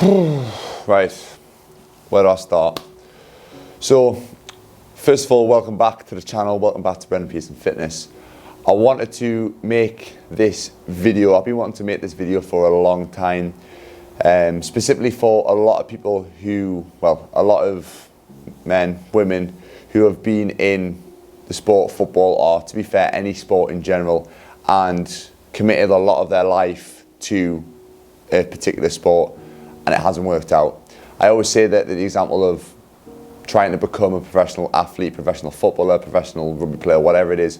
Right, where do I start? So, first of all, welcome back to the channel, welcome back to Pearson Fitness. I wanted to make this video, I've been wanting to make this video for a long time, specifically for a lot of people who, well, a lot of men, women who have been in the sport of football, or to be fair, any sport in general, and committed a lot of their life to a particular sport and it hasn't worked out. I always say that the example of trying to become a professional athlete, professional footballer, professional rugby player, whatever it is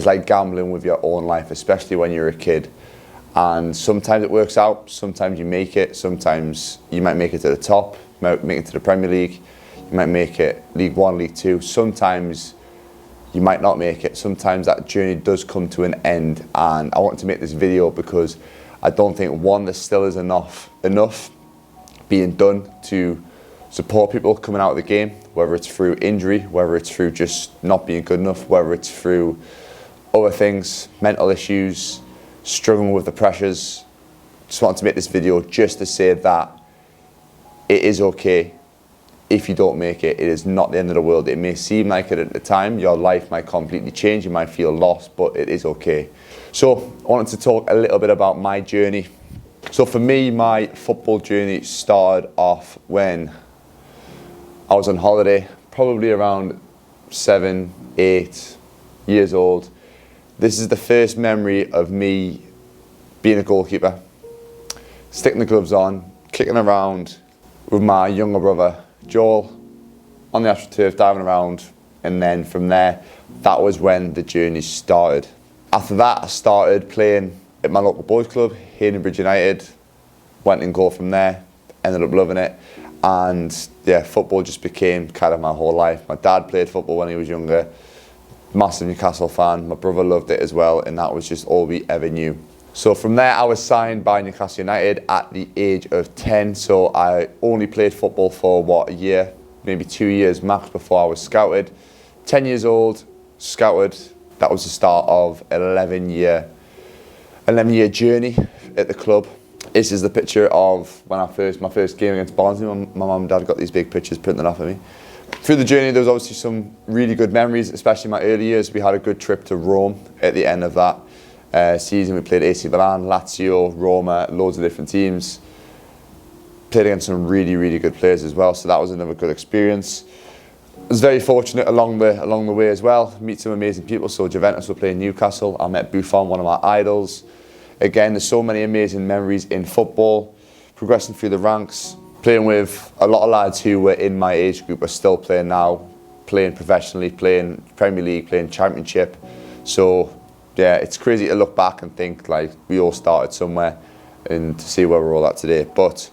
like gambling with your own life, especially when you're a kid. And sometimes it works out, sometimes you make it, sometimes you might make it to the top, you might make it to the Premier League, you might make it League One, League Two, sometimes you might not make it. Sometimes that journey does come to an end, and I wanted to make this video because I don't think, one, there still is enough being done to support people coming out of the game, whether it's through injury, whether it's through just not being good enough, whether it's through other things, mental issues, struggling with the pressures. Just wanted to make this video just to say that it is okay if you don't make it. It is not the end of the world. It may seem like it at the time, your life might completely change, you might feel lost, but it is okay. So I wanted to talk a little bit about my journey. So for me, my football journey started off when I was on holiday, probably around 7, 8 years old. This is the first memory of me being a goalkeeper, sticking the gloves on, kicking around with my younger brother, Joel, on the AstroTurf, diving around, and then from there, that was when the journey started. After that, I started playing at my local boys club, Bridge United, went in goal from there, ended up loving it, and yeah, football just became kind of my whole life. My dad played football when he was younger, massive Newcastle fan, my brother loved it as well, and that was just all we ever knew. So from there, I was signed by Newcastle United at the age of 10, so I only played football for, what, a year, maybe 2 years max before I was scouted. 10 years old, scouted. That was the start of an 11-year journey at the club. This is the picture of when my first game against Barnsley. My mum and dad got these big pictures printed off of me. Through the journey, there was obviously some really good memories, especially in my early years. We had a good trip to Rome at the end of that season. We played AC Milan, Lazio, Roma, loads of different teams. Played against some really, really good players as well, so that was another good experience. I was very fortunate along the way as well, meet some amazing people. So Juventus were playing Newcastle. I met Buffon, one of my idols. Again, there's so many amazing memories in football, progressing through the ranks, playing with a lot of lads who were in my age group are still playing now, playing professionally, playing Premier League, playing Championship. So yeah, it's crazy to look back and think like we all started somewhere and to see where we're all at today. But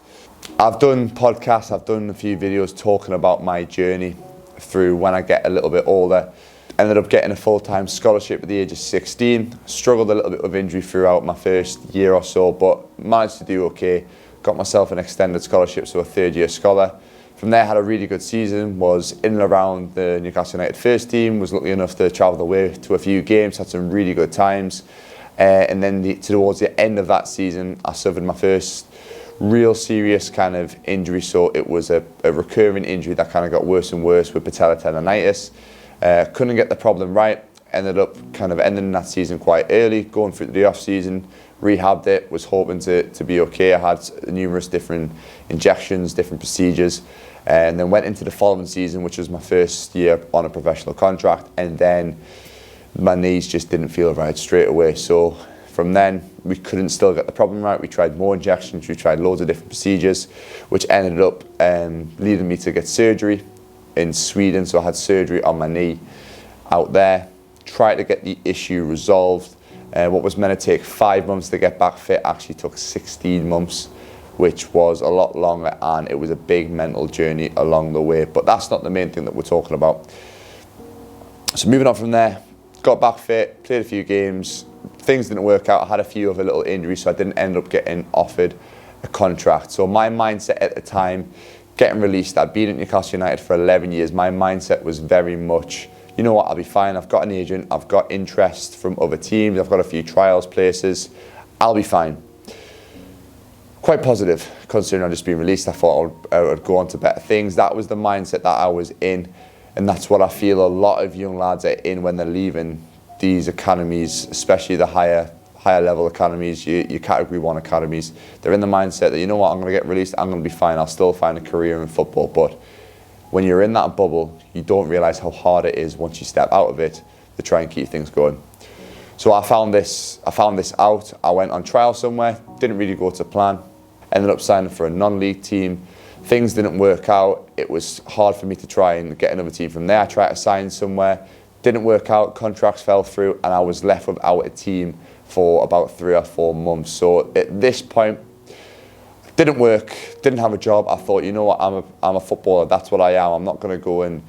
I've done podcasts, I've done a few videos talking about my journey through when I get a little bit older. Ended up getting a full-time scholarship at the age of 16. Struggled a little bit with injury throughout my first year or so, but managed to do okay. Got myself an extended scholarship, so a third-year scholar. From there, had a really good season, was in and around the Newcastle United first team, was lucky enough to travel away to a few games, had some really good times. And then towards the end of that season, I suffered my first real serious kind of injury. So it was a recurring injury that kind of got worse and worse with patellar tendonitis. Couldn't get the problem right, ended up kind of ending that season quite early, going through the off season, rehabbed it, was hoping to be okay. I had numerous different injections, different procedures, and then went into the following season, which was my first year on a professional contract, and then my knees just didn't feel right straight away. So from then, we couldn't still get the problem right. We tried more injections, we tried loads of different procedures, which ended up leading me to get surgery in Sweden. So I had surgery on my knee out there, tried to get the issue resolved. What was meant to take 5 months to get back fit actually took 16 months, which was a lot longer, and it was a big mental journey along the way. But that's not the main thing that we're talking about. So moving on from there, got back fit, played a few games, things didn't work out. I had a few other little injuries, so I didn't end up getting offered a contract. So my mindset at the time, getting released, I'd been at Newcastle United for 11 years, my mindset was very much, you know what, I'll be fine, I've got an agent, I've got interest from other teams, I've got a few trials places, I'll be fine. quite positive considering I'd just been released. I thought I would go on to better things. That was the mindset that I was in, and that's what I feel a lot of young lads are in when they're leaving these academies, especially the higher level academies, your category 1 academies. They're in the mindset that, you know what, I'm going to get released, I'm going to be fine, I'll still find a career in football. But when you're in that bubble, you don't realise how hard it is once you step out of it to try and keep things going. So I found this out. I went on trial somewhere, didn't really go to plan, ended up signing for a non-league team. Things didn't work out. It was hard for me to try and get another team from there. I tried to sign somewhere, didn't work out, contracts fell through, and I was left without a team for about 3 or 4 months. So at this point, didn't work, didn't have a job. I thought, you know what, I'm a footballer, that's what I am. I'm not going to go and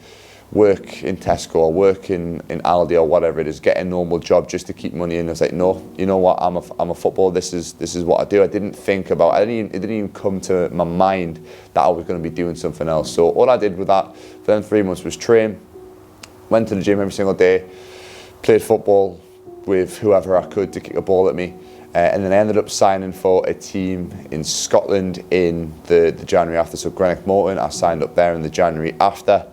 work in Tesco or work in Aldi or whatever it is, get a normal job just to keep money in. I was like, no, you know what, I'm a footballer, this is what I do. I didn't think about, it didn't even come to my mind that I was going to be doing something else. So all I did with that for them 3 months was train, went to the gym every single day, played football with whoever I could to kick a ball at me. And then I ended up signing for a team in Scotland in the January after. So Greenock Morton, I signed up there in the January after.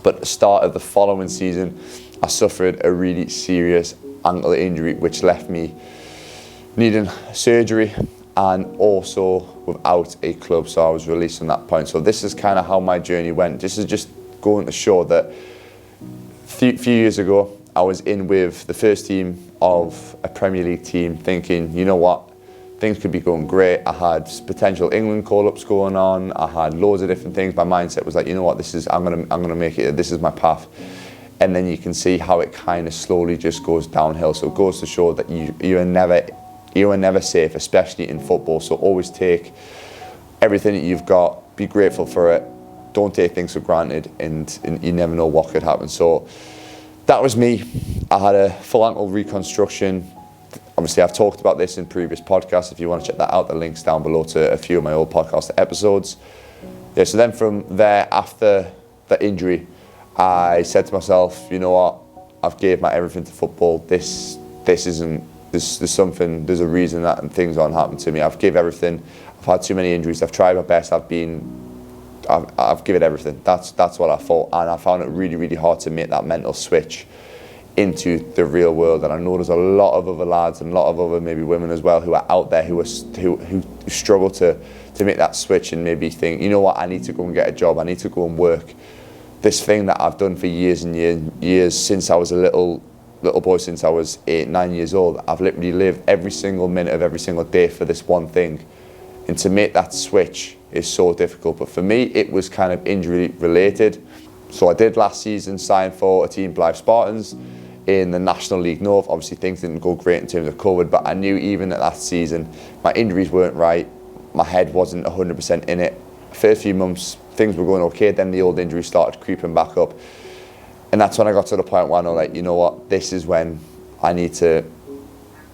But at the start of the following season, I suffered a really serious ankle injury, which left me needing surgery and also without a club. So I was released from that point. So this is kind of how my journey went. This is just going to show that a few years ago, I was in with the first team of a Premier League team thinking, you know what, things could be going great. I had potential England call-ups going on. I had loads of different things. My mindset was like, you know what, I'm gonna make it. This is my path. And then you can see how it kind of slowly just goes downhill. So it goes to show that you are never safe, especially in football. So always take everything that you've got, be grateful for it. Don't take things for granted, and you never know what could happen. So that was me. I had a full ankle reconstruction. Obviously, I've talked about this in previous podcasts. If you want to check that out, the link's down below to a few of my old podcast episodes. Yeah, so then from there, after the injury, I said to myself, you know what, I've gave my everything to football. There's a reason that things aren't happening to me. I've given everything. I've had too many injuries. I've tried my best. I've given everything. That's what I thought, and I found it really, really hard to make that mental switch into the real world. And I know there's a lot of other lads and a lot of other maybe women as well who are out there who struggle to make that switch and maybe think, you know what, I need to go and get a job. I need to go and work. This thing that I've done for years and years since I was a little boy, since I was 8, 9 years old, I've literally lived every single minute of every single day for this one thing. And to make that switch is so difficult. But for me, it was kind of injury related. So I did last season sign for a team, Blythe Spartans, in the National League North. Obviously things didn't go great in terms of COVID, but I knew even at that season, my injuries weren't right. My head wasn't 100% in it. First few months, things were going okay. Then the old injuries started creeping back up. And that's when I got to the point where I know, like, you know what, this is when I need to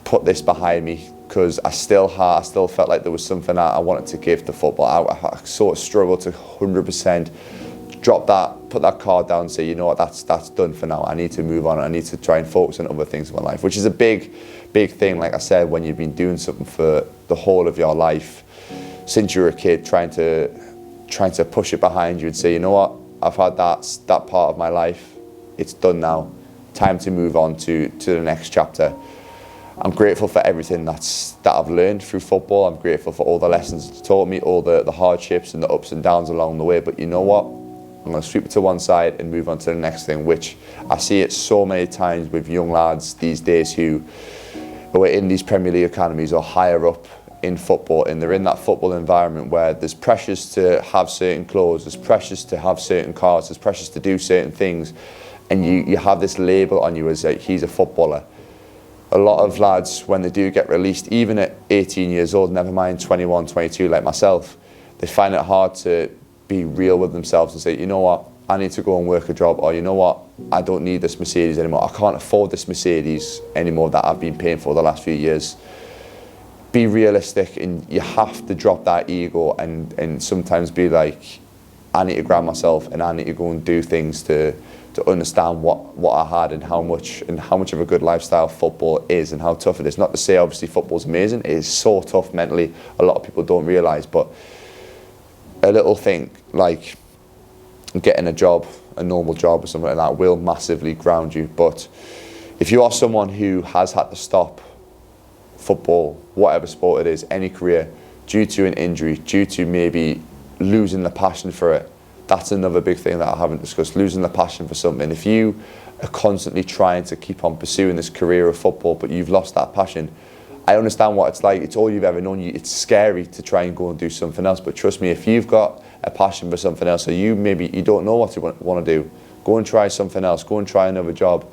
put this behind me, because I still felt like there was something I wanted to give to football. I sort of struggled to 100% drop that, put that card down and say, you know what, that's done for now. I need to move on. I need to try and focus on other things in my life, which is a big thing, like I said, when you've been doing something for the whole of your life since you were a kid, trying to push it behind you and say, you know what, I've had that part of my life, it's done now. Time to move on to the next chapter. I'm grateful for everything that I've learned through football. I'm grateful for all the lessons it's taught me, all the hardships and the ups and downs along the way. But you know what? I'm going to sweep it to one side and move on to the next thing, which I see it so many times with young lads these days who are in these Premier League academies or higher up in football, and they're in that football environment where there's pressures to have certain clothes, there's pressures to have certain cars, there's pressures to do certain things, and you have this label on you as like, he's a footballer. A lot of lads, when they do get released, even at 18 years old, never mind 21, 22 like myself, they find it hard to be real with themselves and say, you know what, I need to go and work a job, or you know what, I don't need this Mercedes anymore. I can't afford this Mercedes anymore that I've been paying for the last few years. Be realistic, and you have to drop that ego and sometimes be like, I need to grab myself and I need to go and do things to understand what I had and how much of a good lifestyle football is and how tough it is. Not to say obviously football's amazing, it is so tough mentally, a lot of people don't realise, but a little thing like getting a job, a normal job or something like that will massively ground you. But if you are someone who has had to stop football, whatever sport it is, any career, due to an injury, due to maybe losing the passion for it, that's another big thing that I haven't discussed, losing the passion for something. If you are constantly trying to keep on pursuing this career of football, but you've lost that passion, I understand what it's like. It's all you've ever known. It's scary to try and go and do something else. But trust me, if you've got a passion for something else, or you don't know what you want to do, go and try something else. Go and try another job.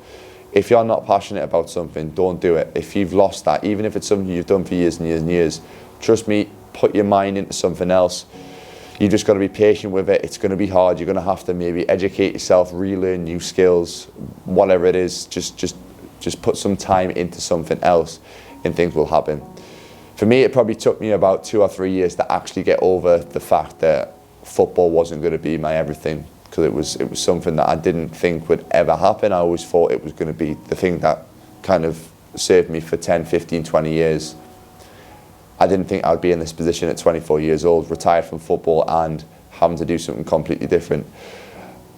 If you're not passionate about something, don't do it. If you've lost that, even if it's something you've done for years and years and years, trust me, put your mind into something else. You just got to be patient with it. It's going to be hard. You're going to have to maybe educate yourself, relearn new skills, whatever it is. Just put some time into something else, and things will happen. For me, it probably took me about 2 or 3 years to actually get over the fact that football wasn't going to be my everything, because it was something that I didn't think would ever happen. I always thought it was going to be the thing that kind of saved me for 10, 15, 20 years. I didn't think I'd be in this position at 24 years old, retired from football and having to do something completely different.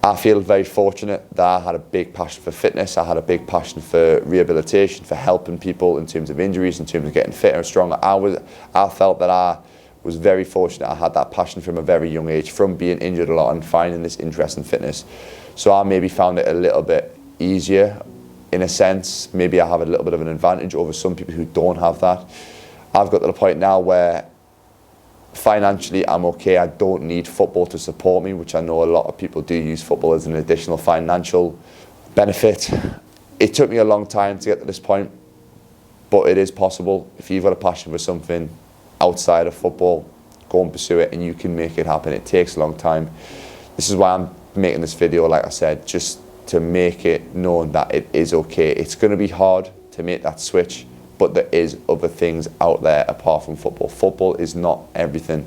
I feel very fortunate that I had a big passion for fitness. I had a big passion for rehabilitation, for helping people in terms of injuries, in terms of getting fitter and stronger. I felt that I was very fortunate. I had that passion from a very young age, from being injured a lot and finding this interest in fitness. So I maybe found it a little bit easier in a sense. Maybe I have a little bit of an advantage over some people who don't have that. I've got to the point now where financially I'm okay. I don't need football to support me, which I know a lot of people do use football as an additional financial benefit. It took me a long time to get to this point, but it is possible. If you've got a passion for something outside of football, go and pursue it and you can make it happen. It takes a long time. This is why I'm making this video, like I said, just to make it known that it is okay. It's going to be hard to make that switch, but there is other things out there apart from football. Football is not everything.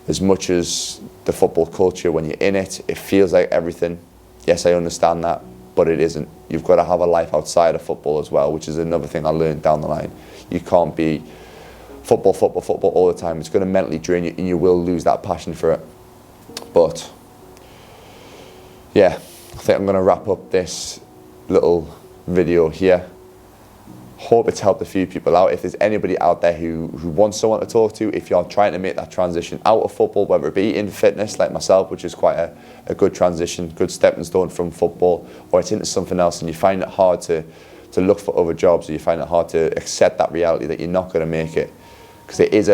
As much as the football culture, when you're in it, it feels like everything. Yes, I understand that, but it isn't. You've got to have a life outside of football as well, which is another thing I learned down the line. You can't be football all the time. It's going to mentally drain you and you will lose that passion for it. But yeah, I think I'm going to wrap up this little video here. Hope it's helped a few people out. If there's anybody out there who wants someone to talk to, if you're trying to make that transition out of football, whether it be in fitness like myself, which is quite a good transition, good stepping stone from football, or it's into something else and you find it hard to look for other jobs, or you find it hard to accept that reality that you're not going to make it, because it is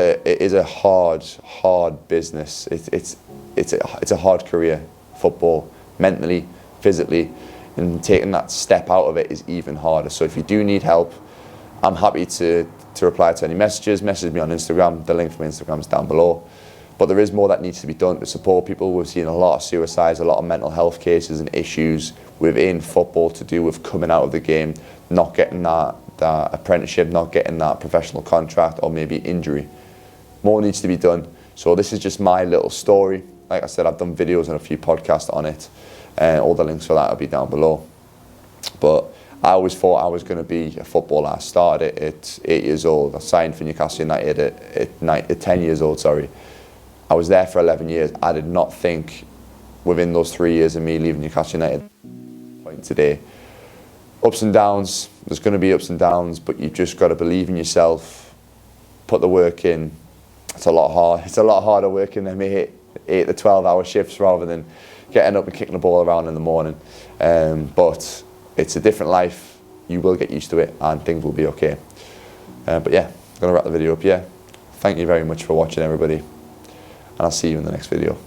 a hard business. It's a hard career, football, mentally, physically, and taking that step out of it is even harder. So if you do need help, I'm happy to reply to any messages. Message me on Instagram. The link for my Instagram is down below. But there is more that needs to be done to support people. We've seen a lot of suicides, a lot of mental health cases and issues within football to do with coming out of the game, not getting that apprenticeship, not getting that professional contract, or maybe injury. More needs to be done. So this is just my little story. Like I said, I've done videos and a few podcasts on it. All the links for that will be down below. But I always thought I was going to be a footballer. I started at 8 years old. I signed for Newcastle United at 10 years old, sorry. I was there for 11 years. I did not think within those 3 years of me leaving Newcastle United, point today. Ups and downs, there's going to be ups and downs, but you've just got to believe in yourself, put the work in. It's a lot hard. It's a lot harder working than me 8 to 12-hour shifts rather than getting up and kicking the ball around in the morning. But it's a different life. You will get used to it and things will be okay. But yeah, I'm going to wrap the video up here. Thank you very much for watching, everybody. And I'll see you in the next video.